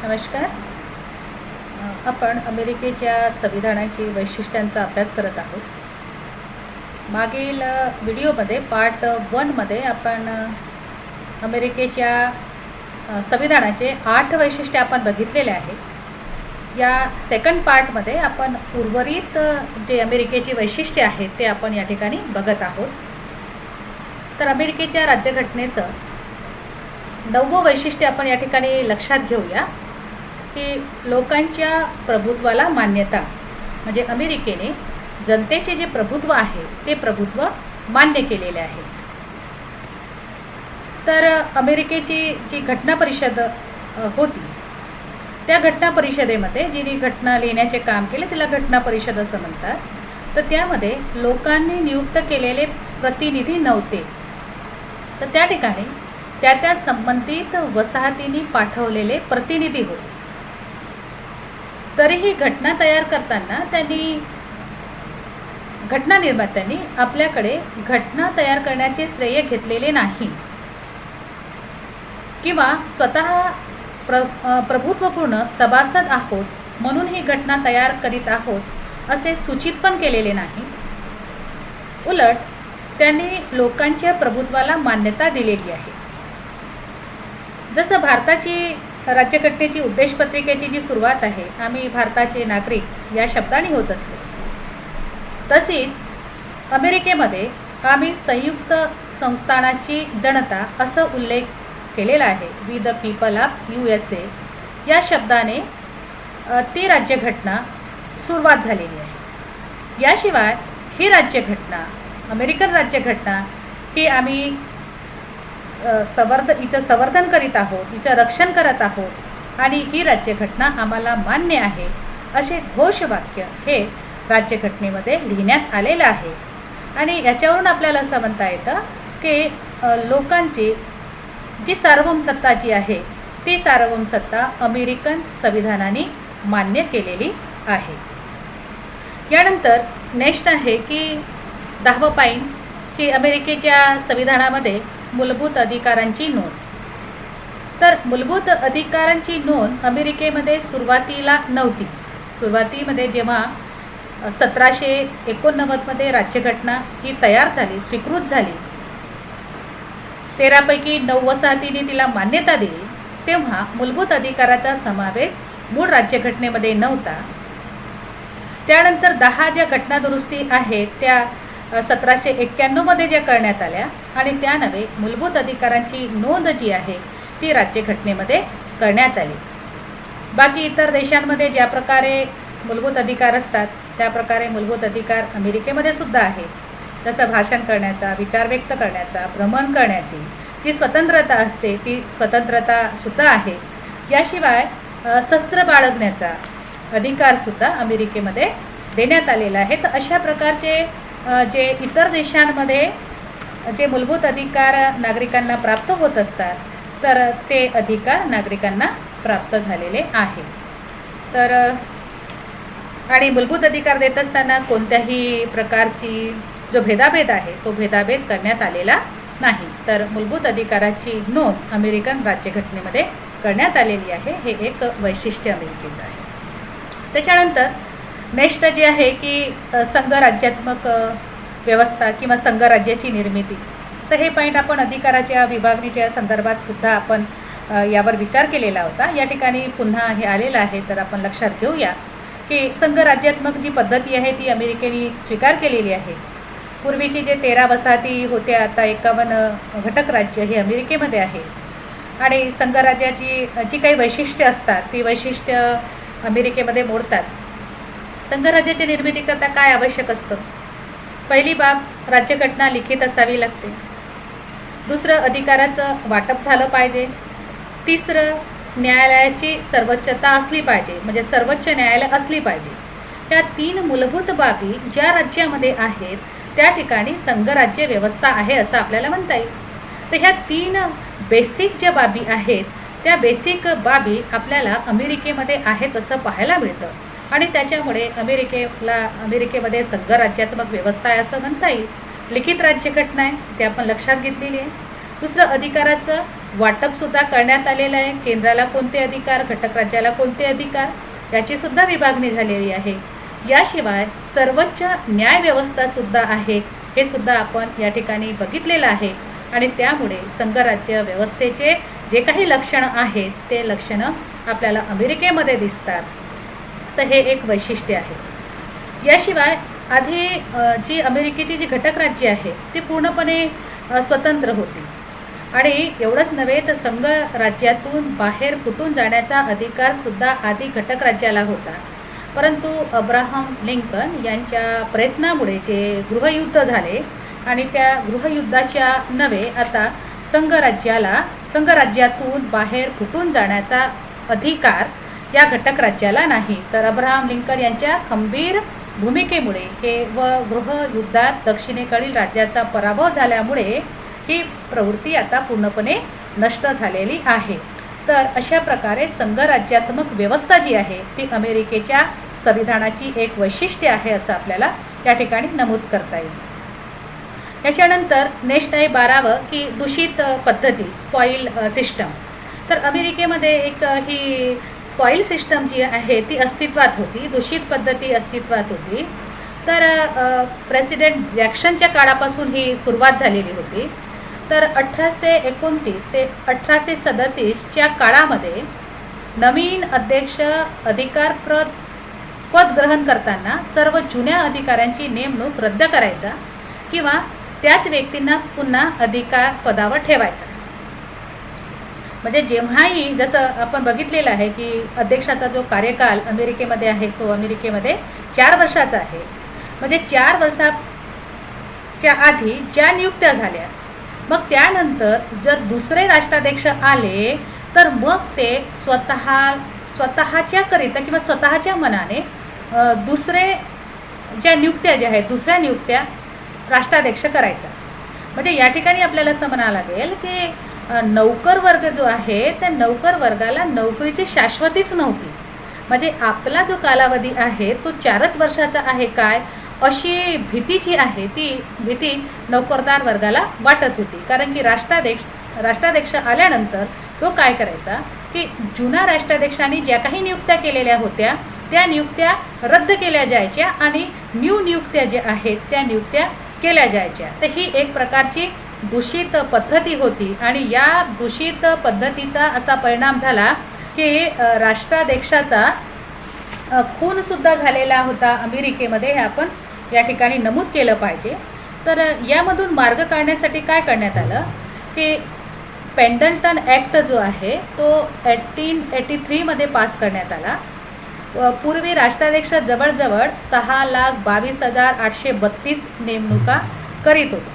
नमस्कार. आपण अमेरिकेच्या संविधानाची वैशिष्ट्यांचा अभ्यास करत आहोत. मागील व्हिडिओमध्ये पार्ट 1मध्ये आपण अमेरिकेच्या संविधानाचे 8 वैशिष्ट्ये आपण बघितलेले आहे. या सेकंड पार्टमध्ये आपण उर्वरित जे अमेरिकेची वैशिष्ट्ये आहेत ते आपण या ठिकाणी बघत आहोत. तर अमेरिकेच्या राज्यघटनेचं 9वं वैशिष्ट्य आपण या ठिकाणी लक्षात घेऊया की लोकांच्या प्रभुत्वाला मान्यता, म्हणजे अमेरिकेने जनतेचे जे प्रभुत्व आहे ते प्रभुत्व मान्य केलेले आहे. तर अमेरिकेची जी घटना परिषद होती त्या घटना परिषदेमध्ये जिने घटना लिहिण्याचे काम केले तिला घटना परिषद असं म्हणतात. तर त्यामध्ये लोकांनी नियुक्त केलेले प्रतिनिधी नव्हते, तर त्या ठिकाणी त्या संबंधित वसाहतींनी पाठवलेले प्रतिनिधी होते. तरीही घटना तयार करताना घटना निर्मात्यांनी आपल्याकडे घटना तयार करण्याचे श्रेय घेतलेले नाही किंवा स्वतः प्रभुत्वपूर्ण सभासद आहोत म्हणून ही घटना तयार करीत आहोत असे सूचित पण केलेले नाही. उलट त्यांनी लोकांच्या प्रभुत्वाला मान्यता दिलेली आहे. जसं भारताची राज्यघटनेची उद्देशपत्रिकेची जी सुरुवात आहे, आम्ही भारताचे नागरिक या शब्दाने होत असते, तशीच अमेरिकेमध्ये आम्ही संयुक्त संस्थानाची जनता असं उल्लेख केलेला आहे. We the people of USA या शब्दाने ती राज्यघटना सुरुवात झालेली आहे. याशिवाय ही राज्यघटना, अमेरिकन राज्यघटना, ही आम्ही हिचं संवर्धन करीत आहोत, हिचं रक्षण करत आहोत आणि ही राज्यघटना आम्हाला मान्य आहे असे घोषवाक्य हे राज्यघटनेमध्ये लिहिण्यात आलेलं आहे. आणि याच्यावरून आपल्याला असं म्हणता येतं की लोकांची जी सार्वभौम सत्ता जी आहे ती सार्वभौम सत्ता अमेरिकन संविधानाने मान्य केलेली आहे. यानंतर नेक्स्ट आहे की 10वं पॉईंट की अमेरिकेच्या संविधानामध्ये मूलभूत अधिकारांची नोंद. तर मूलभूत अधिकारांची नोंद अमेरिकेमध्ये सुरुवातीला नव्हती. सुरुवातीमध्ये जेव्हा 1789मध्ये राज्यघटना ही तयार झाली, स्वीकृत झाली, 13 पैकी 9 वसाहतींनी तिला मान्यता दिली, तेव्हा मूलभूत अधिकाराचा समावेश मूळ राज्यघटनेमध्ये नव्हता. त्यानंतर 10 ज्या घटनादुरुस्ती आहेत त्या 1791मध्ये ज्या करण्यात आल्या आणि त्यानंतर मूलभूत अधिकारांची नोंद जी आहे ती राज्यघटनेमध्ये करण्यात आली. बाकी इतर देशांमध्ये ज्या प्रकारे मूलभूत अधिकार असतात त्या प्रकारे मूलभूत अधिकार अमेरिकेमध्ये सुद्धा आहे. जसं भाषण करण्याचा, विचार व्यक्त करण्याचा, भ्रमण करण्याची जी स्वतंत्रता असते ती स्वतंत्रतासुद्धा आहे. याशिवाय शस्त्र बाळगण्याचा अधिकारसुद्धा अमेरिकेमध्ये देण्यात आलेला आहे. तर अशा प्रकारचे जे इतर देशांमध्ये जे मूलभूत अधिकार नागरिकांना प्राप्त होत असतात तर ते अधिकार नागरिकांना प्राप्त झालेले आहे. तर आणि मूलभूत अधिकार देत असताना कोणत्याही प्रकारची जो भेदाभेद आहे तो भेदाभेद करण्यात आलेला नाही. तर मूलभूत अधिकाराची नोंद अमेरिकन राज्यघटनेमध्ये करण्यात आलेली आहे. हे एक वैशिष्ट्य अमेरिकेचं आहे. त्याच्यानंतर नेक्स्ट जे आहे की संघराज्यात्मक व्यवस्था किंवा संघराज्याची निर्मिती. तर हे पॉईंट आपण अधिकाराच्या विभागणीच्या संदर्भात सुद्धा आपण यावर विचार केलेला होता. या ठिकाणी पुन्हा हे आलेलं आहे. तर आपण लक्षात घेऊया की संघराज्यात्मक जी पद्धती आहे ती अमेरिकेने स्वीकार केलेली आहे. पूर्वीची जे 13 वसाहती होत्या, आता 51 घटक राज्य हे अमेरिकेमध्ये आहे. आणि संघराज्याची जी काही वैशिष्ट्य असतात ती वैशिष्ट्य अमेरिकेमध्ये मोडतात. संघराज्याची निर्मितीकरता काय आवश्यक असतं? पहिली बाब, राज्यघटना लिखित असावी लागते. दुसरं, अधिकाराचं वाटप झालं पाहिजे. तिसरं, न्यायालयाची सर्वोच्चता असली पाहिजे, म्हणजे सर्वोच्च न्यायालय असली पाहिजे. ह्या 3 मूलभूत बाबी ज्या राज्यामध्ये आहेत त्या ठिकाणी संघराज्य व्यवस्था आहे असं आपल्याला म्हणता येईल. तर ह्या 3 बेसिक ज्या बाबी आहेत त्या बेसिक बाबी आपल्याला अमेरिकेमध्ये आहेत असं पाहायला मिळतं. आणि त्याच्यामुळे अमेरिकेमध्ये संघराज्यात्मक व्यवस्था आहे असं म्हणता येईल. लिखित राज्यघटना आहे ते आपण लक्षात घेतलेली आहे. दुसरं, अधिकाराचं वाटपसुद्धा करण्यात आलेलं आहे. केंद्राला कोणते अधिकार, घटक राज्याला कोणते अधिकार, याचीसुद्धा विभागणी झालेली आहे. याशिवाय सर्वोच्च न्यायव्यवस्थासुद्धा आहे, हे सुद्धा आपण या ठिकाणी बघितलेलं आहे. आणि त्यामुळे संघराज्य व्यवस्थेचे जे काही लक्षणं आहेत ते लक्षणं आपल्याला अमेरिकेमध्ये दिसतात. तर हे एक वैशिष्ट्य आहे. याशिवाय आधी जी अमेरिकेची जी घटक राज्य आहे ती पूर्णपणे स्वतंत्र होती. आणि एवढंच नव्हे तर संघ राज्यातून बाहेर फुटून जाण्याचा अधिकारसुद्धा आधी घटक राज्याला होता. परंतु अब्राहम लिंकन यांच्या प्रयत्नामुळे जे गृहयुद्ध झाले आणि त्या गृहयुद्धाच्या नव्हे आता संघराज्यातून बाहेर फुटून जाण्याचा अधिकार या घटक राज्याला नाही. तर अब्राहम लिंकन यांच्या खंबीर भूमिकेमुळे हे व गृहयुद्धात दक्षिणेकडील राज्याचा पराभव झाल्यामुळे ही प्रवृत्ती आता पूर्णपणे नष्ट झालेली आहे. तर अशा प्रकारे संघराज्यात्मक व्यवस्था जी आहे ती अमेरिकेच्या संविधानाची एक वैशिष्ट्य आहे असं आपल्याला या ठिकाणी नमूद करता येईल. याच्यानंतर नेक्स्ट आहे 12वं की दूषित पद्धती, स्पॉईल सिस्टम. तर अमेरिकेमध्ये एक ही स्पॉईल सिस्टम जी आहे ती अस्तित्वात होती, दूषित पद्धती अस्तित्वात होती. तर प्रेसिडेंट जॅक्सनच्या काळापासून ही सुरुवात झालेली होती. तर 1829 ते 1837च्या काळामध्ये नवीन अध्यक्ष पद ग्रहण करताना सर्व जुन्या अधिकाऱ्यांची नेमणूक रद्द करायचा किंवा त्याच व्यक्तींना पुन्हा अधिकार पदावर ठेवायचा. म्हणजे जेव्हाही जसं आपण बघितलेलं आहे की अध्यक्षाचा जो कार्यकाल अमेरिकेमध्ये आहे तो अमेरिकेमध्ये 4 वर्षाचा आहे. म्हणजे 4 वर्षाच्या आधी ज्या नियुक्त्या झाल्या मग त्यानंतर जर दुसरे राष्ट्राध्यक्ष आले तर मग ते स्वतःच्या करिता किंवा स्वतःच्या मनाने दुसऱ्या नियुक्त्या राष्ट्राध्यक्ष करायचा. म्हणजे या ठिकाणी आपल्याला असं म्हणावं लागेल की नौकर वर्ग जो आहे त्या नौकर वर्गाला नोकरीची शाश्वतीच नव्हती. म्हणजे आपला जो कालावधी आहे तो 4च वर्षाचा आहे काय, अशी भीती जी आहे ती भीती नोकरदार वर्गाला वाटत होती. कारण की राष्ट्राध्यक्ष आल्यानंतर तो काय करायचा की जुन्या राष्ट्राध्यक्षांनी ज्या काही नियुक्त्या केलेल्या होत्या त्या नियुक्त्या रद्द केल्या जायच्या आणि न्यू नियुक्त्या ज्या आहेत त्या नियुक्त्या केल्या जायच्या. तर ही एक प्रकारची दूषित पद्धती होती. आणि या दूषित पद्धतीचा असा परिणाम झाला की राष्ट्राध्यक्षाचा खूनसुद्धा झालेला होता अमेरिकेमध्ये, हे आपण या ठिकाणी नमूद केलं पाहिजे. तर यामधून मार्ग काढण्यासाठी काय करण्यात आलं की पेंडल्टन ॲक्ट जो आहे तो 1883मध्ये पास करण्यात आला. पूर्वी राष्ट्राध्यक्ष जवळजवळ 6,22,832 नेमणुका करीत होते.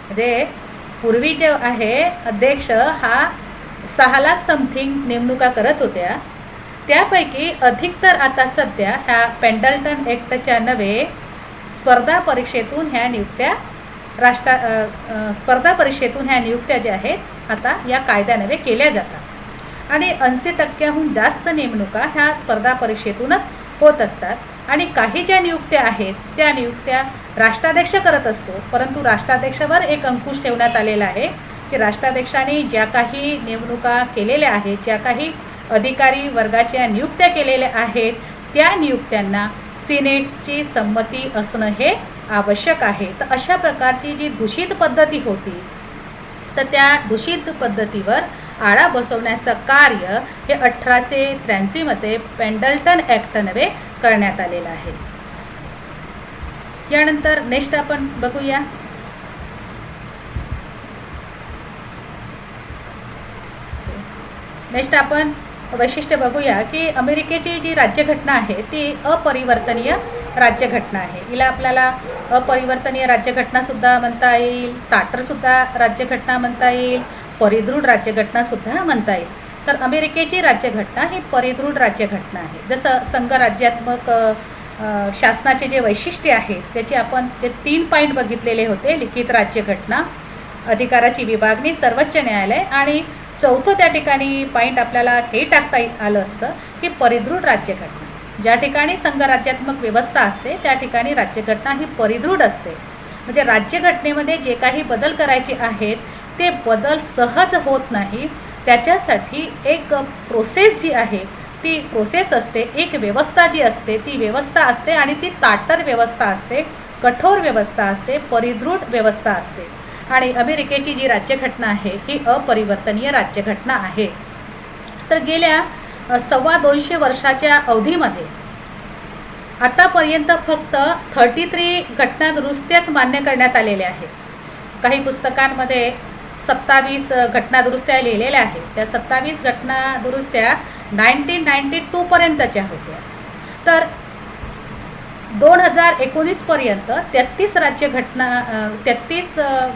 म्हणजे पूर्वी जे आहे अध्यक्ष हा 6 लाख समथिंग नेमणुका करत होत्या. त्यापैकी अधिकतर आता सध्या ह्या पेंडल्टन ॲक्टच्या नव्हे स्पर्धा परीक्षेतून ह्या नियुक्त्या ज्या आहेत आता या कायद्यानव्हे केल्या जातात. आणि 80% जास्त नेमणुका ह्या स्पर्धा परीक्षेतूनच होत असतात. आणि काही ज्या नियुक्त्या आहेत त्या नियुक्त्या राष्ट्राध्यक्ष करत असतो. परंतु राष्ट्राध्यक्षावर एक अंकुश ठेवण्यात आलेला आहे की राष्ट्राध्यक्षांनी ज्या काही नेमणुका केलेल्या आहेत, ज्या काही अधिकारी वर्गाच्या नियुक्त्या केलेल्या आहेत त्या नियुक्त्यांना सिनेटची संमती असणं हे आवश्यक आहे. तर अशा प्रकारची जी दूषित पद्धती होती तर त्या दूषित पद्धतीवर आळा बसवण्याचं कार्य हे 1883मध्ये पेंडल्टन ॲक्ट नव्हे करण्यात आलेलं आहे. यानंतर नेक्स्ट आपण बघूया आपण वैशिष्ट्य बघूया की अमेरिकेची जी राज्यघटना आहे ती अपरिवर्तनीय राज्यघटना आहे. हिला आपल्याला अपरिवर्तनीय राज्यघटनासुद्धा म्हणता येईल, ताटरसुद्धा राज्यघटना म्हणता येईल, परिदृढ राज्यघटनासुद्धा म्हणता येईल. तर अमेरिकेची राज्यघटना ही परिदृढ राज्यघटना आहे. जसं संघराज्यात्मक शासनाचे जे वैशिष्ट्य आहेत त्याचे आपण जे 3 पॉईंट बघितलेले होते, लिखित राज्यघटना, अधिकाराची विभागणी, सर्वोच्च न्यायालय आणि चौथं त्या ठिकाणी पॉईंट आपल्याला हे टाकता आलं असतं की परिदृढ राज्यघटना. ज्या ठिकाणी संघराज्यात्मक व्यवस्था असते त्या ठिकाणी राज्यघटना ही परिदृढ असते. म्हणजे राज्यघटनेमध्ये जे काही बदल करायचे आहेत ते बदल सहज होत नाही. त्याच्यासाठी एक प्रोसेस जी आहे ती प्रोसेस असते, एक व्यवस्था जी असते ती व्यवस्था असते आणि ती ताटर व्यवस्था असते, कठोर व्यवस्था असते, परिदृढ व्यवस्था असते. आणि अमेरिकेची जी राज्यघटना आहे ही अपरिवर्तनीय राज्यघटना आहे. तर गेल्या 250 वर्षाच्या अवधीमध्ये आतापर्यंत फक्त 33 घटनादुरुस्त्याच मान्य करण्यात आलेल्या आहेत. काही पुस्तकांमध्ये 27 घटनादुरुस्त्या लिहिलेल्या आहेत. त्या 27 घटनादुरुस्त्या 1992 पर्यंतच्या होत्या. तर 2019 पर्यंत 33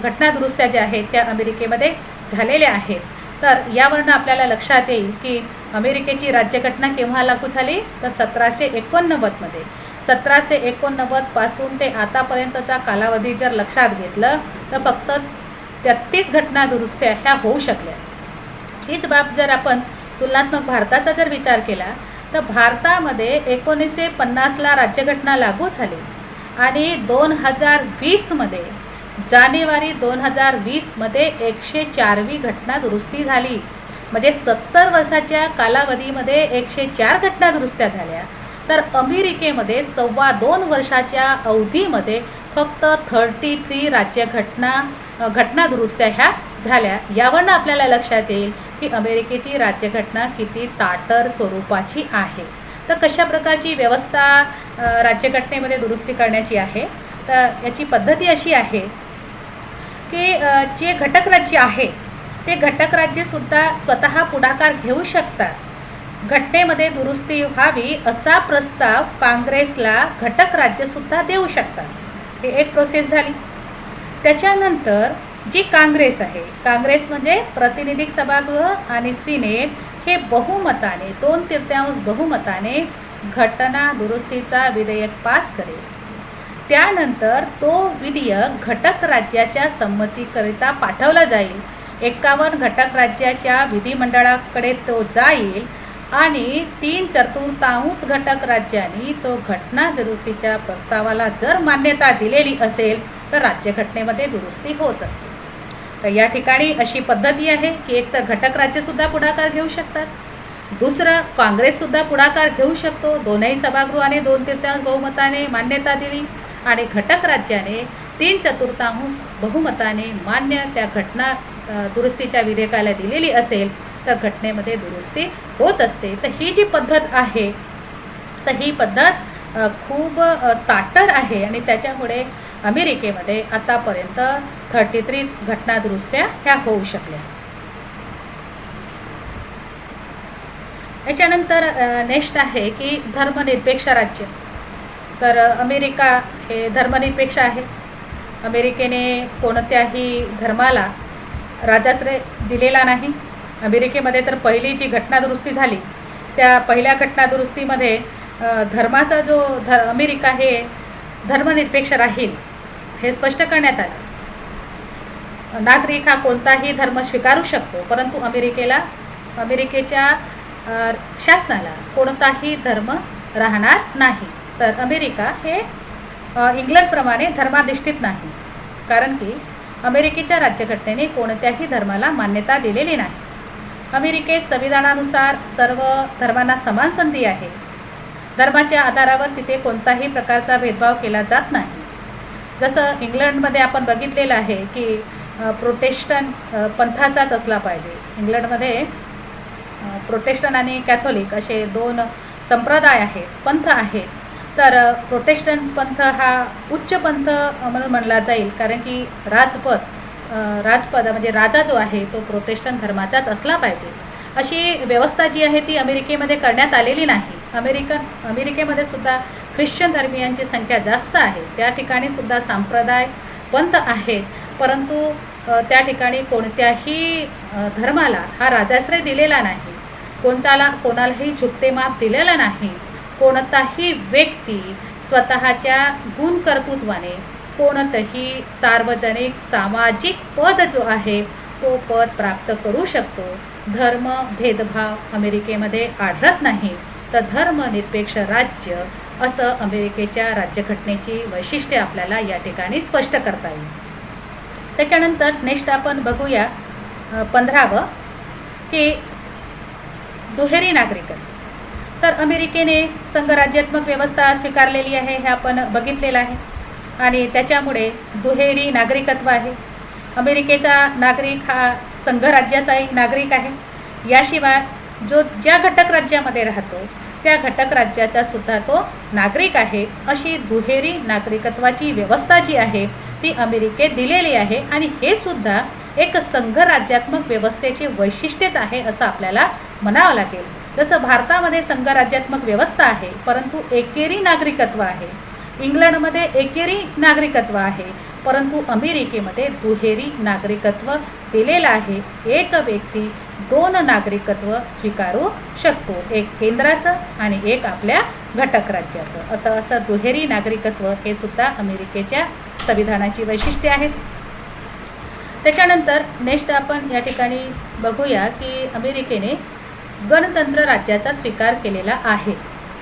घटनादुरुस्त्या ज्या आहेत त्या अमेरिकेमध्ये झालेल्या आहेत. तर यावरून आपल्याला लक्षात येईल की अमेरिकेची राज्यघटना केव्हा लागू झाली, तर 1789मध्ये. 1789 पासून ते आतापर्यंतचा कालावधी जर लक्षात घेतलं तर फक्त 33 घटनादुरुस्त्या ह्या होऊ शकल्या. हीच बाब जर आपण तुलनात्मक भारताचा जर विचार केला तर भारतामध्ये 1950ला राज्यघटना लागू झाली आणि 2020मध्ये जानेवारी 2020मध्ये 104वी घटनादुरुस्ती झाली. म्हणजे 70 वर्षाच्या कालावधीमध्ये 104 घटनादुरुस्त्या झाल्या. तर अमेरिकेमध्ये 2.25 वर्षाच्या अवधीमध्ये फक्त 33 घटनादुरुस्त्या ह्या झाल्या. यावरून आपल्याला लक्षात येईल की अमेरिकेची राज्यघटना किती ताटर स्वरूपाची आहे. तर कशा प्रकारची व्यवस्था राज्यघटनेमध्ये दुरुस्ती करण्याची आहे, तर याची पद्धती अशी आहे की जे घटक राज्य आहेत ते घटक राज्यसुद्धा स्वतः पुढाकार घेऊ शकतात. घटनेमध्ये दुरुस्ती व्हावी असा प्रस्ताव काँग्रेसला घटक राज्यसुद्धा देऊ शकतात. ही एक प्रोसेस झाली. त्याच्यानंतर जी काँग्रेस आहे, काँग्रेस म्हणजे प्रतिनिधी सभागृह आणि सिनेट हे बहुमताने 2/3 बहुमताने घटना दुरुस्तीचा विधेयक पास करेल. त्यानंतर तो विधेयक घटक राज्याच्या संमतीकरिता पाठवला जाईल. 51 घटक राज्याच्या विधिमंडळाकडे तो जाईल आणि 3/4 घटक राज्यांनी तो घटना दुरुस्तीच्या प्रस्तावाला जर मान्यता दिलेली असेल तर राज्यघटनेमध्ये दुरुस्ती होत असते. तर या ठिकाणी अशी पद्धती आहे की एक तर घटक राज्यसुद्धा पुढाकार घेऊ शकतात, दुसरं काँग्रेससुद्धा पुढाकार घेऊ शकतो. दोनही सभागृहाने 2/3 बहुमताने मान्यता दिली आणि घटक राज्याने 3/4 बहुमताने मान्य त्या घटना दुरुस्तीच्या विधेयकाला दिलेली असेल तर घटनेमध्ये दुरुस्ती होत असते. तर ही जी पद्धत आहे तर ही पद्धत खूप ताटर आहे आणि त्याच्यामुळे अमेरिकेमध्ये आतापर्यंत 33 घटनादुरुस्त्या ह्या होऊ शकल्या. याच्यानंतर नेक्स्ट आहे की धर्मनिरपेक्ष राज्य. तर अमेरिका हे धर्मनिरपेक्ष आहे. अमेरिकेने कोणत्याही धर्माला राजाश्रय दिलेला नाही. अमेरिकेमध्ये तर पहिली जी घटनादुरुस्ती झाली त्या पहिल्या घटनादुरुस्तीमध्ये धर्माचा जो अमेरिका हे धर्मनिरपेक्ष राहील हे स्पष्ट करण्यात आलं. नागरिक हा कोणताही धर्म स्वीकारू शकतो, परंतु अमेरिकेच्या शासनाला कोणताही धर्म राहणार नाही. तर अमेरिका हे इंग्लंडप्रमाणे धर्माधिष्ठित नाही, कारण की अमेरिकेच्या राज्यघटनेने कोणत्याही धर्माला मान्यता दिलेली नाही. अमेरिकेत संविधानानुसार सर्व धर्मांना समान संधी आहे. धर्माच्या आधारावर तिथे कोणताही प्रकारचा भेदभाव केला जात नाही. जसं इंग्लंडमध्ये आपण बघितलेलं आहे की प्रोटेस्टंट पंथाचाच असला पाहिजे. इंग्लंडमध्ये प्रोटेस्टंट आणि कॅथोलिक असे 2 संप्रदाय आहेत, पंथ आहेत. तर प्रोटेस्टंट पंथ हा उच्च पंथ म्हणून म्हणला जाईल, कारण की राजपद म्हणजे राजा जो आहे तो प्रोटेस्टंट धर्माचाच असला पाहिजे. अशी व्यवस्था जी आहे ती अमेरिकेमध्ये करण्यात आलेली नाही. अमेरिकेमध्ये सुद्धा ख्रिश्चन धर्मियांची संख्या जास्त आहे. त्या ठिकाणी सुद्धा संप्रदाय पंथ आहेत, परंतु त्या ठिकाणी कोणत्याही धर्माला हा राजाश्रय दिलेला नाही. कोणालाही झुकते माप दिलेलं नाही. कोणताही व्यक्ती स्वतःच्या गुणकर्तृत्वाने कोणतंही सार्वजनिक सामाजिक पद जो आहे तो पद प्राप्त करू शकतो. धर्म भेदभाव अमेरिकेमध्ये आढळत नाही. तर धर्मनिरपेक्ष राज्य असं अमेरिकेच्या राज्यघटनेची वैशिष्ट्ये आपल्याला या ठिकाणी स्पष्ट करता येईल. त्याच्यानंतर नेक्स्ट आपण बघूया 15वं की दुहेरी नागरिकत्व. तर अमेरिकेने संघराज्यात्मक व्यवस्था स्वीकारलेली आहे, हे आपण बघितलेलं आहे. आणि त्याच्यामुळे दुहेरी नागरिकत्व आहे. अमेरिकेचा नागरिक हा संघराज्याचाही नागरिक आहे. याशिवाय ज्या घटक राज्यामध्ये राहतो त्या घटक राज्याचा सुद्धा तो नागरिक आहे. अशी दुहेरी नागरिकत्वाची व्यवस्था जी आहे ती अमेरिकेत दिलेली आहे. आणि हे सुद्धा एक संघराज्यात्मक व्यवस्थेचे वैशिष्ट्यच आहे असं आपल्याला म्हणावं लागेल. जसं भारतामध्ये संघराज्यात्मक व्यवस्था आहे, परंतु एकेरी नागरिकत्व आहे. इंग्लंडमध्ये एकेरी नागरिकत्व आहे, परंतु अमेरिकेमध्ये दुहेरी नागरिकत्व दिलेलं आहे. एक व्यक्ती 2 नागरिकत्व स्वीकारू शकतो, एक केंद्राचं आणि एक आपल्या घटक राज्याचं. आता असं दुहेरी नागरिकत्व हे सुद्धा अमेरिकेच्या संविधानाची वैशिष्ट्ये आहेत. त्याच्यानंतर नेक्स्ट आपण या ठिकाणी बघूया की अमेरिकेने गणतंत्र राज्याचा स्वीकार केलेला आहे.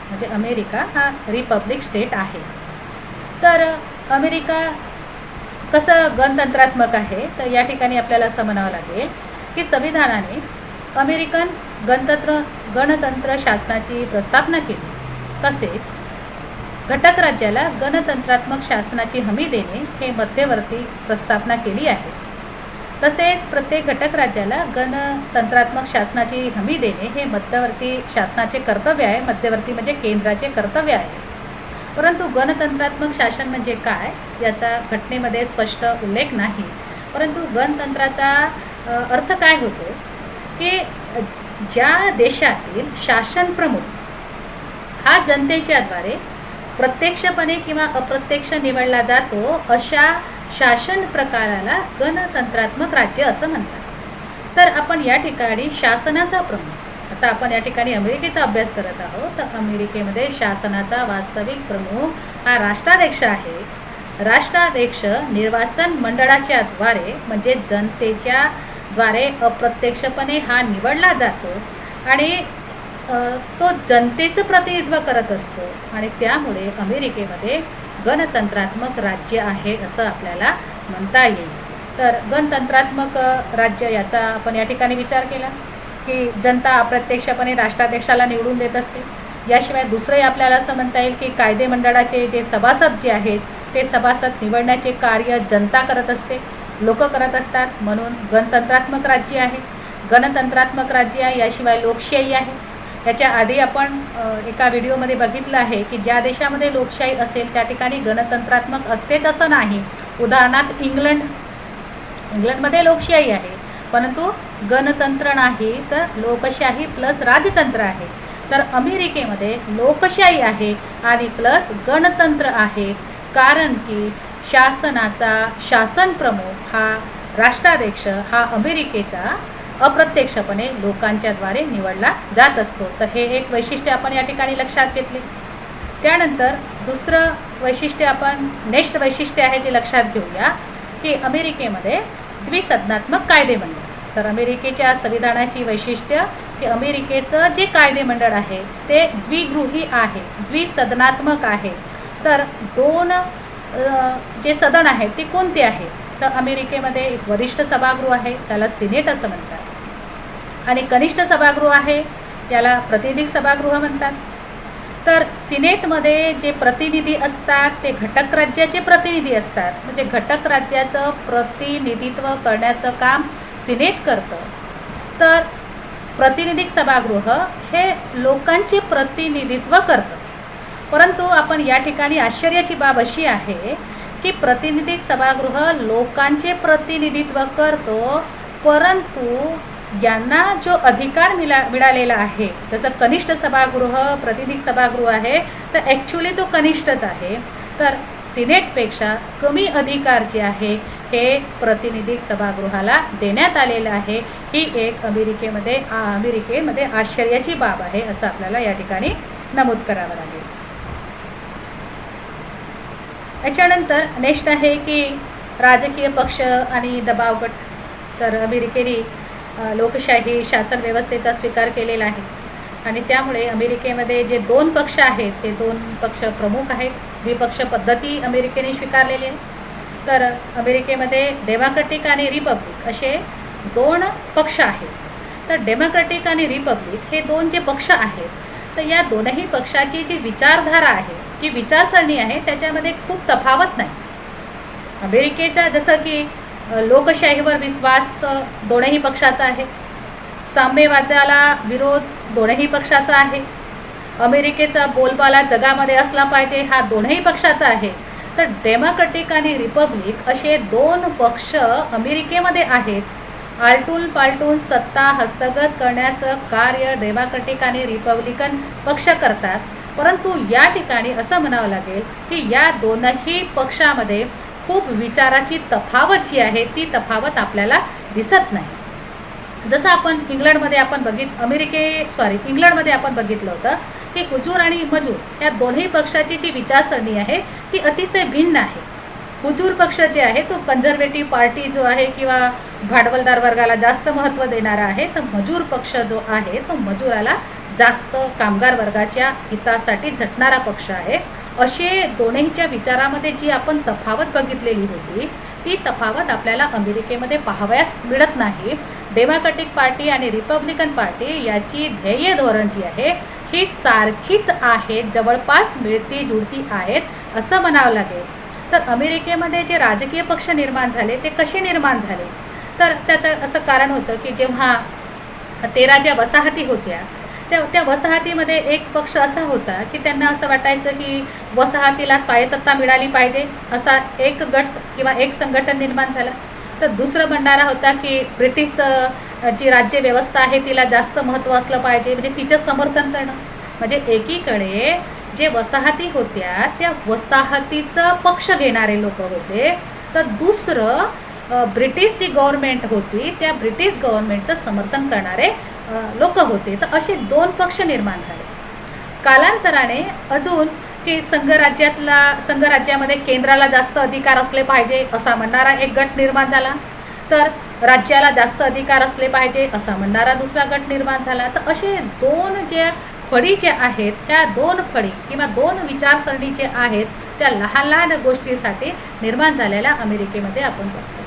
म्हणजे अमेरिका हा रिपब्लिक स्टेट आहे. तर अमेरिका कसं गणतंत्रात्मक आहे, तर या ठिकाणी आपल्याला असं म्हणावं लागेल की संविधानाने अमेरिकन गणतंत्र शासनाची प्रस्थापना केली. तसेच घटक राज्याला गणतंत्रात्मक शासनाची हमी देणे हे मध्यवर्ती प्रस्थापना केली आहे. तसेच प्रत्येक घटक राज्याला गणतंत्रात्मक शासनाची हमी देणे हे मध्यवर्ती शासनाचे कर्तव्य आहे. मध्यवर्ती म्हणजे केंद्राचे कर्तव्य आहे. परंतु गणतंत्रात्मक शासन म्हणजे काय याचा घटनेमध्ये स्पष्ट उल्लेख नाही. परंतु गणतंत्राचा अर्थ काय होतो की ज्या देशातील शासन प्रमुख हा जनतेच्याद्वारे प्रत्यक्षपणे किंवा अप्रत्यक्ष निवडला जातो, अशा शासन प्रकाराला गणतंत्रात्मक राज्य असं म्हणतात. तर आपण या ठिकाणी शासनाचा प्रमुख, आता आपण या ठिकाणी अमेरिकेचा अभ्यास करत आहोत, तर अमेरिकेमध्ये शासनाचा वास्तविक प्रमुख हा राष्ट्राध्यक्ष आहे. राष्ट्राध्यक्ष निर्वाचन मंडळाच्या द्वारे म्हणजे जनतेच्या द्वारे अप्रत्यक्षपणे हा निवडला जातो आणि तो जनतेचं प्रतिनिधित्व करत असतो. आणि त्यामुळे अमेरिकेमध्ये गणतंत्रात्मक राज्य आहे असं आपल्याला म्हणता येईल. तर गणतंत्रात्मक राज्य याचा आपण या ठिकाणी विचार केला की जनता अप्रत्यक्षपणे राष्ट्राध्यक्षाला निवडून देत असते. याशिवाय दुसरंही आपल्याला असं म्हणता येईल की कायदेमंडळाचे जे सभासद जे आहेत ते सभासद निवडण्याचे कार्य जनता करत असते, लोक करत असतात. म्हणून गणतंत्रात्मक राज्य आहे. गणतंत्रात्मक राज्य आहे. याशिवाय लोकशाही आहे. याच्या आधी आपण एका व्हिडिओमध्ये बघितलं आहे की ज्या देशामध्ये लोकशाही असेल त्या ठिकाणी गणतंत्रात्मक असतेच असं नाही. उदाहरणार्थ इंग्लंडमध्ये लोकशाही आहे, परंतु गणतंत्र नाही, तर लोकशाही प्लस राजतंत्र आहे. तर अमेरिकेमध्ये लोकशाही आहे आणि प्लस गणतंत्र आहे, कारण की शासनाचा शासन प्रमुख हा राष्ट्राध्यक्ष हा अमेरिकेचा अप्रत्यक्षपणे लोकांच्याद्वारे निवडला जात असतो. तर हे एक वैशिष्ट्य आपण या ठिकाणी लक्षात घेतले. त्यानंतर दुसरं वैशिष्ट्य आपण नेक्स्ट वैशिष्ट्य आहे जे लक्षात घेऊया की अमेरिकेमध्ये द्विसदनात्मक कायदेमंडळ. तर अमेरिकेच्या संविधानाची वैशिष्ट्य की अमेरिकेचं जे कायदेमंडळ आहे ते द्विगृही आहे, द्विसदनात्मक आहे. तर 2 जे सदन आहेत ते कोणते आहेत, तर अमेरिकेमध्ये एक वरिष्ठ सभागृह आहे, त्याला सिनेट असं म्हणतात, आणि कनिष्ठ सभागृह आहे त्याला प्रतिनिधी सभागृह म्हणतात. तर सिनेटमध्ये जे प्रतिनिधी असतात ते घटक राज्याचे प्रतिनिधी असतात. म्हणजे घटक राज्याचं प्रतिनिधित्व करण्याचं काम सिनेट करतं. तर प्रतिनिधी सभागृह हे लोकांचे प्रतिनिधित्व करतं. परंतु आपण या ठिकाणी आश्चर्याची बाब अशी आहे की प्रतिनिधी सभागृह लोकांचे प्रतिनिधित्व करतो, परंतु यांना जो अधिकार मिळालेला आहे, जसं कनिष्ठ सभागृह प्रतिनिधी सभागृह आहे तर ॲक्च्युली तो कनिष्ठच आहे. तर सिनेटपेक्षा कमी अधिकार जे आहे हे प्रतिनिधी सभागृहाला देण्यात आलेलं आहे. ही एक अमेरिकेमध्ये आश्चर्याची बाब आहे असं आपल्याला या ठिकाणी नमूद करावं लागेल. याच्यानंतर नेक्स्ट आहे की राजकीय पक्ष आणि दबाव गट. तर अमेरिकेने लोकशाही शासन व्यवस्थेचा स्वीकार केलेला आहे आणि त्यामुळे अमेरिकेमध्ये जे 2 पक्ष आहेत ते 2 पक्ष प्रमुख आहेत. द्विपक्ष पद्धती अमेरिकेने स्वीकारलेली आहे. तर अमेरिकेमध्ये डेमोक्रॅटिक आणि रिपब्लिक असे दोन पक्ष आहेत. तर डेमोक्रॅटिक आणि रिपब्लिक हे दोन जे पक्ष आहेत, तर या दोनही पक्षाची जी विचारधारा आहे, जी विचारसरणी आहे, त्याच्यामध्ये खूप तफावत नाही. अमेरिकेचा जसं की लोकशाहीवर विश्वास दोनही पक्षाचा आहे, साम्यवादाला विरोध दोनही पक्षाचा आहे, अमेरिकेचा बोलबाला जगामध्ये असला पाहिजे हा दोनही पक्षाचा आहे. तर डेमोक्रॅटिक आणि रिपब्लिक असे दोन पक्ष अमेरिकेमध्ये आहेत. आलटून पालटून सत्ता हस्तगत करण्याचं कार्य डेमोक्रॅटिक आणि रिपब्लिकन पक्ष करतात. परंतु या ठिकाणी असं म्हणावं लागेल की या दोनही पक्षामध्ये खूप विचाराची तफावत जी आहे ती तफावत आपल्याला दिसत नाही. जसं आपण इंग्लंडमध्ये आपण बघितलं होतं की हुजूर आणि मजूर या दोन्ही पक्षाची जी विचारसरणी आहे ती अतिशय भिन्न आहे. हुजूर पक्ष जे आहे तो कन्झर्वेटिव्ह पार्टी जो आहे किंवा भांडवलदार वर्गाला जास्त महत्त्व देणारा आहे, तर मजूर पक्ष जो आहे तो मजुराला जास्त कामगार वर्गाच्या हितासाठी झटणारा पक्ष आहे. असे दोन्हीच्या विचारामध्ये जी आपण तफावत बघितलेली होती ती तफावत आपल्याला अमेरिकेमध्ये पाहावयास मिळत नाही. डेमोक्रॅटिक पार्टी आणि रिपब्लिकन पार्टी याची ध्येय धोरण जी आहे ही सारखीच आहेत, जवळपास मिळती जुळती आहेत असं म्हणावं लागेल. तर अमेरिकेमध्ये जे राजकीय पक्ष निर्माण झाले ते कसे निर्माण झाले, तर त्याचं असं कारण होतं की जेव्हा 13 ज्या वसाहती होत्या त्या वसाहतीमध्ये एक पक्ष असा होता की त्यांना असं वाटायचं की वसाहतीला स्वायत्तता मिळाली पाहिजे, असा एक गट किंवा एक संघटन निर्माण झालं. तर दुसरं म्हणणारा होता की ब्रिटिश जी राज्यव्यवस्था आहे तिला जास्त महत्त्व असलं पाहिजे, म्हणजे तिचं समर्थन करणं. म्हणजे एकीकडे जे वसाहती होत्या त्या वसाहतीचं पक्ष घेणारे लोक होते, तर दुसरं ब्रिटिश जी गव्हर्नमेंट होती त्या ब्रिटिश गव्हर्नमेंटचं समर्थन करणारे लोक होते. तर असे दोन पक्ष निर्माण झाले. कालांतराने अजून की संघराज्यामध्ये केंद्राला जास्त अधिकार असले पाहिजे असा म्हणणारा एक गट निर्माण झाला, तर राज्याला जास्त अधिकार असले पाहिजे असा म्हणणारा दुसरा गट निर्माण झाला. तर असे दोन जे फळी जे आहेत त्या दोन फळी किंवा दोन विचारसरणी जे आहेत त्या लहान लहान गोष्टीसाठी निर्माण झालेल्या अमेरिकेमध्ये आपण बघतो.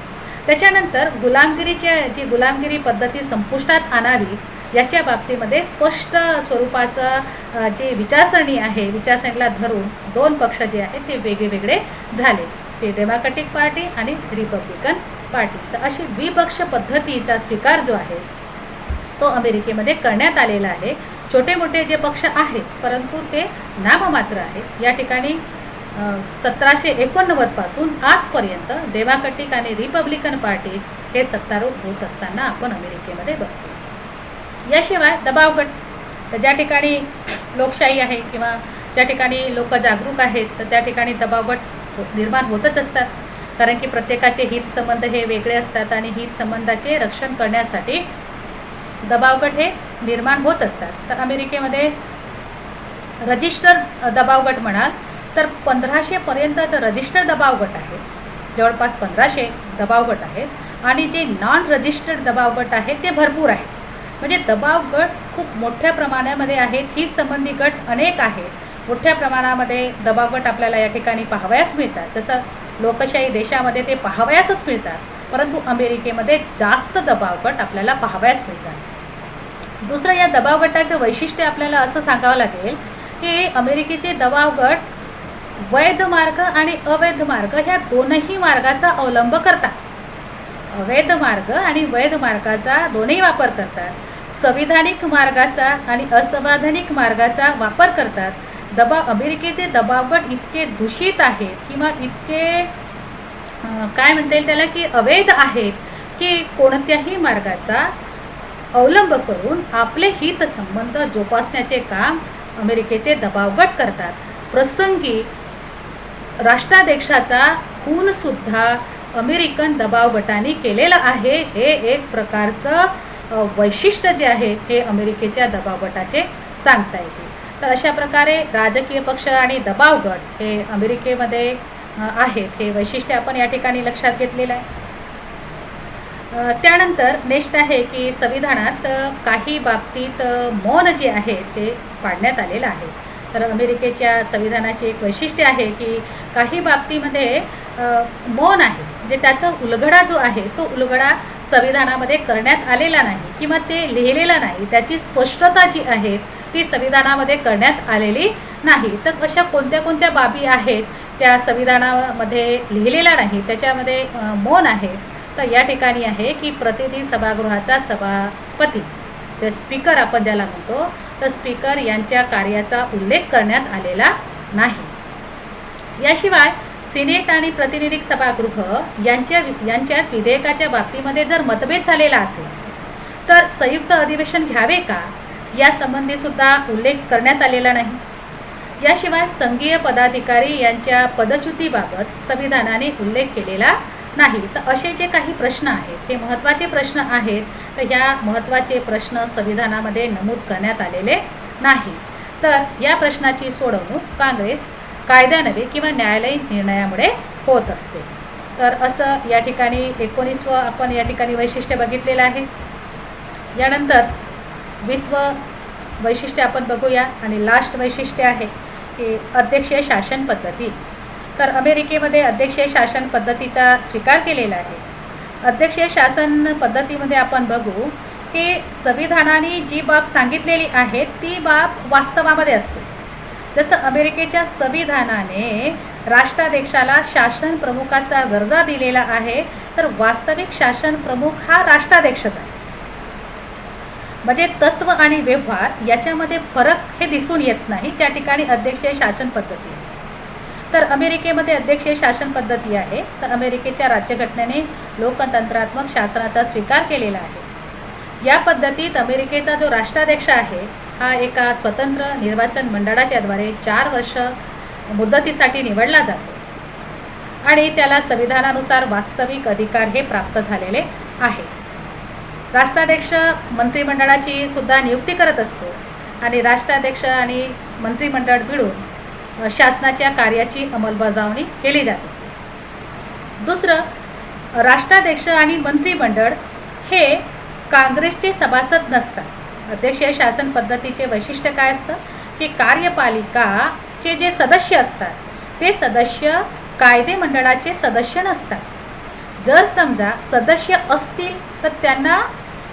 त्याच्यानंतर गुलामगिरी पद्धती संपुष्टात आणावी याच्या बाबतीमध्ये स्पष्ट स्वरूपाचं जे विचारसरणी आहे, विचारसरणीला धरून दोन पक्ष जे आहेत ते वेगळे झाले, ते डेमोक्रॅटिक पार्टी आणि रिपब्लिकन पार्टी. तर अशी द्विपक्ष पद्धतीचा स्वीकार जो आहे तो अमेरिकेमध्ये करण्यात आलेला आहे. छोटे मोठे जे पक्ष आहेत परंतु ते नाममात्र आहेत. या ठिकाणी 1789 पासून आजपर्यंत डेमोक्रॅटिक आणि रिपब्लिकन पार्टी हे सत्तारूढ होत असताना आपण अमेरिकेमध्ये बघतो. याशिवाय दबाव गट, तर ज्या ठिकाणी लोकशाही आहे किंवा ज्या ठिकाणी लोक जागरूक आहेत तर त्या ठिकाणी दबाव गट निर्माण होतच असतात, कारण की प्रत्येकाचे हितसंबंध हे वेगळे असतात आणि हितसंबंधाचे रक्षण करण्यासाठी दबाव गट हे निर्माण होत असतात. तर अमेरिकेमध्ये रजिस्टर दबाव गट म्हणाल तर 1500 पर्यंत तर रजिस्टर दबाव गट आहे, जवळपास 1500 दबाव गट आहेत. आणि जे नॉन रजिस्टर्ड दबाव गट आहेत ते भरपूर आहेत. म्हणजे दबाव गट खूप मोठ्या प्रमाणामध्ये आहेत, हितसंबंधी गट अनेक आहेत. मोठ्या प्रमाणामध्ये दबाव गट आपल्याला या ठिकाणी पाहावयास मिळतात. जसं लोकशाही देशामध्ये ते पाहावयासच मिळतात, परंतु अमेरिकेमध्ये जास्त दबाव गट आपल्याला पाहावयास मिळतात. दुसरं या दबाव गटाचं वैशिष्ट्य आपल्याला असं सांगावं लागेल की अमेरिकेचे दबाव गट वैध मार्ग आणि अवैध मार्ग ह्या दोनही मार्गाचा अवलंब करतात. अवैध मार्ग आणि वैध मार्गाचा दोन्ही वापर करतात. संविधानिक मार्गाचा आणि असंवैधानिक मार्गाचा वापर करतात. अमेरिकेचे दबाव गट इतके दूषित आहेत किंवा इतके काय म्हणता येईल त्याला की अवैध आहेत की कोणत्याही मार्गाचा अवलंब करून आपले हितसंबंध जोपासण्याचे काम अमेरिकेचे दबाव गट करतात. प्रसंगी राष्ट्राध्यक्षाचा खूनसुद्धा अमेरिकन दबाव गटाने केलेलं आहे. हे एक प्रकारचं वैशिष्ट्य जे आहे हे अमेरिकेच्या दबाव गटाचे सांगता येते. तर अशा प्रकारे राजकीय पक्ष आणि दबाव गट हे अमेरिकेमध्ये आहेत, हे वैशिष्ट्य आपण या ठिकाणी लक्षात घेतलेलं आहे. त्यानंतर नेक्स्ट आहे की संविधानात काही बाबतीत मौन जे आहे ते पाडण्यात आलेलं आहे. तर अमेरिकेच्या संविधानाचे एक वैशिष्ट्य आहे की काही बाबतीमध्ये मौन आहे, म्हणजे त्याचा उलगडा जो आहे तो उलगडा संविधानामध्ये करण्यात आलेला नाही किंवा ते लिहिलेलं नाही, त्याची स्पष्टता जी आहे ती संविधानामध्ये करण्यात आलेली नाही. तर अशा कोणत्या कोणत्या बाबी आहेत त्या संविधानामध्ये लिहिलेल्या नाही, त्याच्यामध्ये मौन आहे. तर या ठिकाणी आहे की प्रतिनिधी सभागृहाचा सभापती, जे स्पीकर आपण ज्याला म्हणतो, तर स्पीकर यांच्या कार्याचा उल्लेख करण्यात आलेला नाही. याशिवाय सिनेट आणि प्रतिनिधी सभागृह यांच्यात विधेयकाच्या बाबतीमध्ये जर मतभेद झालेला असेल तर संयुक्त अधिवेशन घ्यावे का, यासंबंधी सुद्धा उल्लेख करण्यात आलेला नाही. याशिवाय संघीय पदाधिकारी यांच्या पदच्युतीबाबत संविधानाने उल्लेख केलेला नाही. तर असे जे काही प्रश्न आहेत ते महत्त्वाचे प्रश्न आहेत, तर ह्या महत्त्वाचे प्रश्न संविधानामध्ये नमूद करण्यात आलेले नाही. तर या प्रश्नाची सोडवणूक काँग्रेस कायद्यानव्हे किंवा न्यायालयीन निर्णयामुळे होत असते. तर असं या ठिकाणी 19वं आपण या ठिकाणी वैशिष्ट्य बघितलेलं आहे. यानंतर 20वं वैशिष्ट्य आपण बघूया आणि लास्ट वैशिष्ट्य आहे की अध्यक्षीय शासन पद्धती. तर अमेरिकेमध्ये अध्यक्षीय शासन पद्धतीचा स्वीकार केलेला आहे. अध्यक्षीय शासन पद्धतीमध्ये आपण बघू की संविधानाने जी बाब सांगितलेली आहे ती बाब वास्तवामध्ये असते. जसं अमेरिकेच्या संविधानाने राष्ट्राध्यक्षाला शासन प्रमुखाचा दर्जा दिलेला आहे, तर वास्तविक शासन प्रमुख हा राष्ट्राध्यक्षच आहे. म्हणजे तत्व आणि व्यवहार याच्यामध्ये फरक हे दिसून येत नाही ज्या ठिकाणी अध्यक्षीय शासन पद्धती असते. तर अमेरिकेमध्ये अध्यक्षीय शासन पद्धती आहे. तर अमेरिकेच्या राज्यघटनेने लोकतंत्रात्मक शासनाचा स्वीकार केलेला आहे. या पद्धतीत अमेरिकेचा जो राष्ट्राध्यक्ष आहे हा एका स्वतंत्र निर्वाचन मंडळाच्या द्वारे 4 वर्ष मुदतीसाठी निवडला जातो आणि त्याला संविधानानुसार वास्तविक अधिकार हे प्राप्त झालेले आहे. राष्ट्राध्यक्ष मंत्रिमंडळाची सुद्धा नियुक्ती करत असतो आणि राष्ट्राध्यक्ष आणि मंत्रिमंडळ मिळून शासनाच्या कार्याची अंमलबजावणी केली जात असते. दुसरं, राष्ट्राध्यक्ष आणि मंत्रिमंडळ हे काँग्रेसचे सभासद नसतात. अध्यक्षीय शासन पद्धतीचे वैशिष्ट्य काय असतं की कार्यपालिकाचे जे सदस्य असतात ते सदस्य कायदे मंडळाचे सदस्य नसतात. जर समजा सदस्य असतील तर त्यांना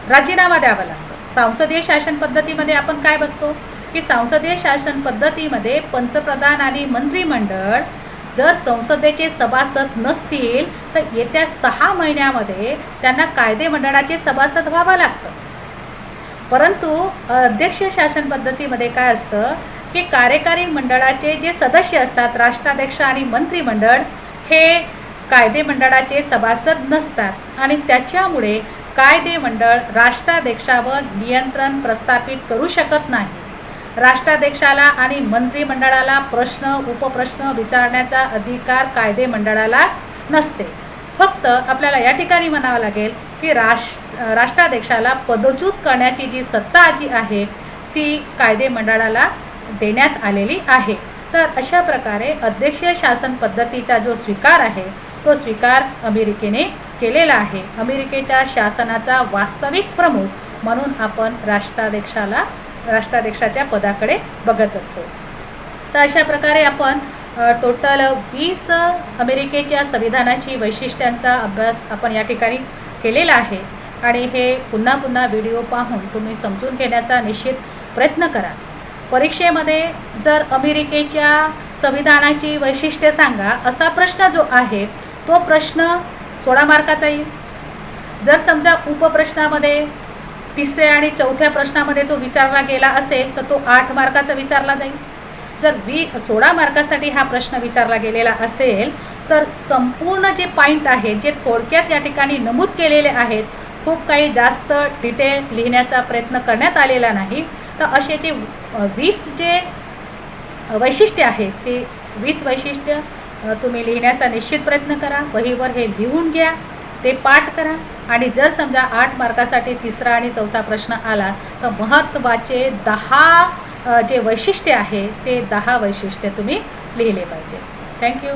राजीनामा द्यावा लागतो. संसदीय शासन पद्धतीमध्ये आपण काय बघतो की संसदीय शासन पद्धतीमध्ये पंतप्रधान आणि मंत्रिमंडळ जर संसदेचे सभासद नसतील तर येत्या 6 महिन्यामध्ये त्यांना कायदे मंडळाचे सभासद व्हावं लागतं. परंतु अध्यक्षीय शासन पद्धतीमध्ये काय असतं की कार्यकारी मंडळाचे जे सदस्य असतात राष्ट्राध्यक्ष आणि मंत्रिमंडळ हे कायदे मंडळाचे सभासद नसतात आणि त्याच्यामुळे कायदे मंडळ राष्ट्राध्यक्षावर नियंत्रण प्रस्थापित करू शकत नाही. राष्ट्राध्यक्षाला आणि मंत्रिमंडळाला प्रश्न उपप्रश्न विचारण्याचा अधिकार कायदे मंडळाला नसते. फक्त आपल्याला या ठिकाणी म्हणावं लागेल की राष्ट्राध्यक्षाला पदच्युत करण्याची जी सत्ता जी आहे ती कायदे मंडळाला देण्यात आलेली आहे. तर अशा प्रकारे अध्यक्षीय शासन पद्धतीचा जो स्वीकार आहे तो स्वीकार अमेरिकेने केलेला आहे. अमेरिकेच्या शासनाचा वास्तविक प्रमुख म्हणून आपण राष्ट्राध्यक्षाच्या पदाकडे बघत असतो. तर अशा प्रकारे आपण टोटल 20 अमेरिकेच्या संविधानाची वैशिष्ट्यांचा अभ्यास आपण या ठिकाणी केलेला आहे आणि हे पुन्हा पुन्हा व्हिडिओ पाहून तुम्ही समजून घेण्याचा निश्चित प्रयत्न करा. परीक्षेमध्ये जर अमेरिकेच्या संविधानाची वैशिष्ट्ये सांगा असा प्रश्न जो आहे तो प्रश्न 16 मार्काचा येईल. जर समजा उपप्रश्नामध्ये 3ऱ्या आणि 4थ्या प्रश्नामध्ये तो विचारला गेला असेल तर तो 8 मार्काचा विचारला जाईल. जर 16 मार्कासाठी हा प्रश्न विचारला गेलेला असेल तर संपूर्ण जे पॉईंट आहेत जे थोडक्यात या ठिकाणी नमूद केलेले आहेत, खूप काही जास्त डिटेल लिहिण्याचा प्रयत्न करण्यात आलेला नाही. तर असे जे 20 जे वैशिष्ट्ये आहेत ते 20 वैशिष्ट्य तुम्ही लिहिण्याचा निश्चित प्रयत्न करा. वहीवर हे लिहून घ्या, ते पाठ करा आणि जर समजा 8 मार्कासाठी 3रा आणि 4था प्रश्न आला तर महत्त्वाचे 10 जे वैशिष्ट्य आहे ते 10 वैशिष्ट्य तुम्ही लिहिले पाहिजे. थँक्यू.